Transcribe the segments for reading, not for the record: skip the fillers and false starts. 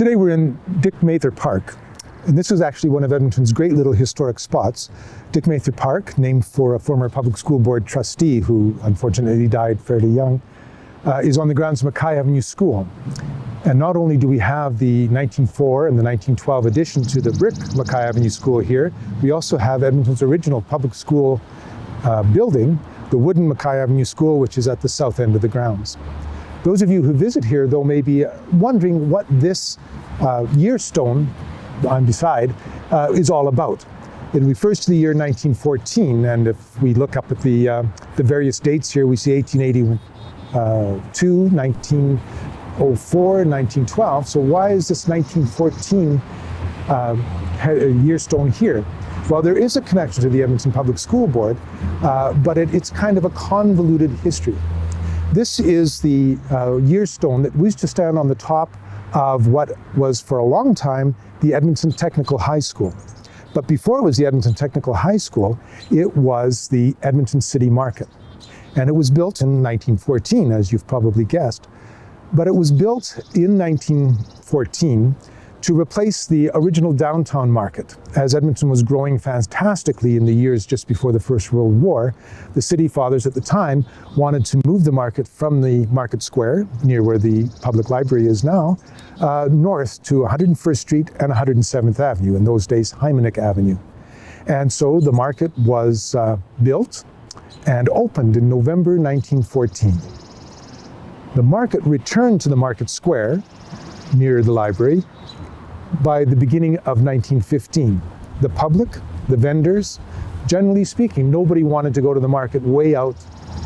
Today we're in Dick Mather Park, and this is actually one of Edmonton's great little historic spots. Dick Mather Park, named for a former public school board trustee who unfortunately died fairly young, is on the grounds of Mackay Avenue School. And not only do we have the 1904 and the 1912 addition to the brick Mackay Avenue School here, we also have Edmonton's original public school building, the wooden Mackay Avenue School, which is at the south end of the grounds. Those of you who visit here, though, may be wondering what this year stone on beside is all about. It refers to the year 1914, and if we look up at the various dates here, we see 1882, 1904, 1912. So why is this 1914 year stone here? Well, there is a connection to the Edmonton Public School Board, but it's kind of a convoluted history. This is the year stone that used to stand on the top of what was for a long time the Edmonton Technical High School. But before it was the Edmonton Technical High School, it was the Edmonton City Market. And it was built in 1914, as you've probably guessed. But it was built in 1914 to replace the original downtown market. As Edmonton was growing fantastically in the years just before the First World War, the city fathers at the time wanted to move the market from the Market Square, near where the public library is now, north to 101st Street and 107th Avenue, in those days Heimlich Avenue. And so the market was built and opened in November 1914. The market returned to the Market Square, near the library, by the beginning of 1915. The public, the vendors, generally speaking, nobody wanted to go to the market way out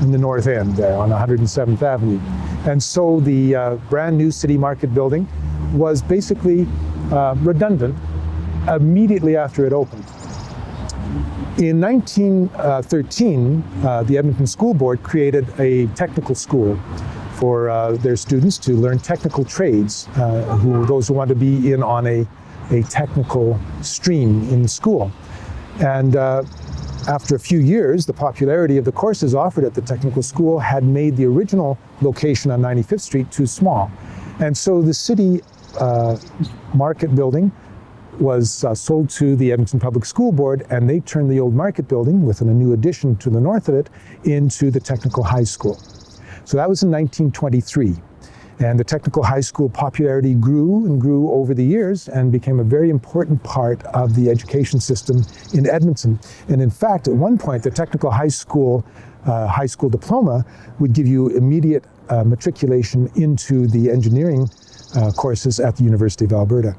in the north end there on 107th Avenue. And so the brand new City Market building was basically redundant immediately after it opened. In 1913, the Edmonton School Board created a technical school for their students to learn technical trades, those who want to be in on a technical stream in school. And after a few years, the popularity of the courses offered at the technical school had made the original location on 95th Street too small. And so the City Market building was sold to the Edmonton Public School Board, and they turned the old Market building, with a new addition to the north of it, into the Technical High School. So that was in 1923, and the Technical High School popularity grew and grew over the years and became a very important part of the education system in Edmonton. And in fact, at one point, the Technical High School diploma would give you immediate matriculation into the engineering courses at the University of Alberta.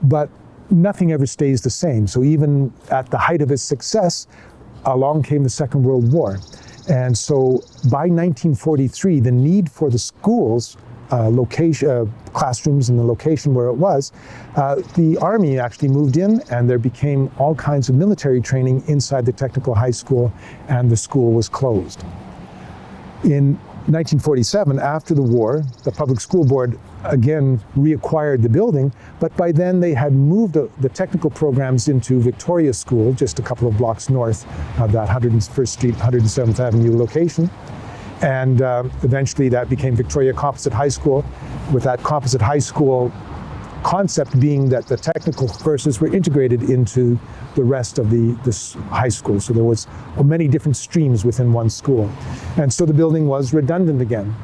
But nothing ever stays the same. So even at the height of its success, along came the Second World War. And so by 1943, the need for the school's classrooms and the location where it was, the Army actually moved in, and there became all kinds of military training inside the Technical High School, and the school was closed. In 1947, after the war, the Public School Board again reacquired the building, but by then they had moved the technical programs into Victoria School, just a couple of blocks north of that 101st Street, 107th Avenue location. And eventually that became Victoria Composite High School, with that Composite High School concept being that the technical courses were integrated into the rest of the high school. So there was many different streams within one school. And so the building was redundant again.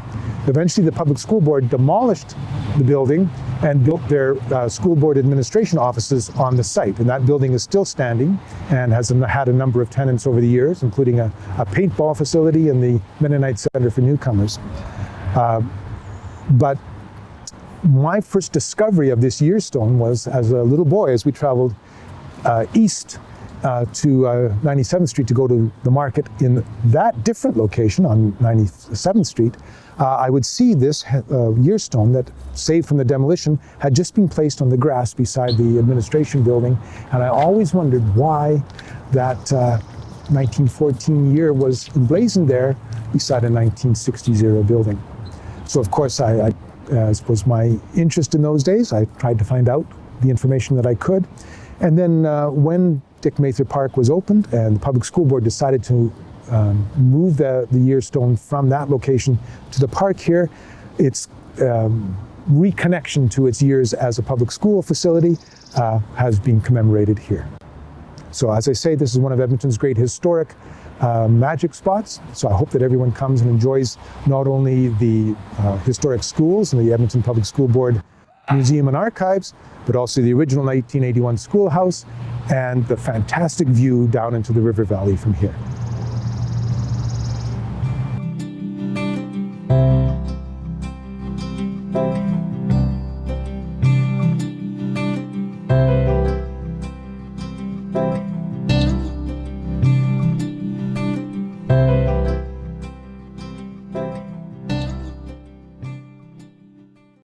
Eventually the Public School Board demolished the building and built their school board administration offices on the site. And that building is still standing and has had a number of tenants over the years, including a paintball facility and the Mennonite Center for Newcomers. But my first discovery of this year stone was as a little boy, as we traveled east to 97th Street to go to the market in that different location on 97th Street. I would see this year stone that, saved from the demolition, had just been placed on the grass beside the administration building, and I always wondered why that 1914 year was emblazoned there beside a 1960 building. So of course, as was my interest in those days, I tried to find out the information that I could. And then when Dick Mather Park was opened and the Public School Board decided to move the year stone from that location to the park here, it's reconnection to its years as a public school facility has been commemorated here. So as I say, this is one of Edmonton's great historic magic spots. So I hope that everyone comes and enjoys not only the historic schools and the Edmonton Public School Board Museum and Archives, but also the original 1981 schoolhouse and the fantastic view down into the river valley from here.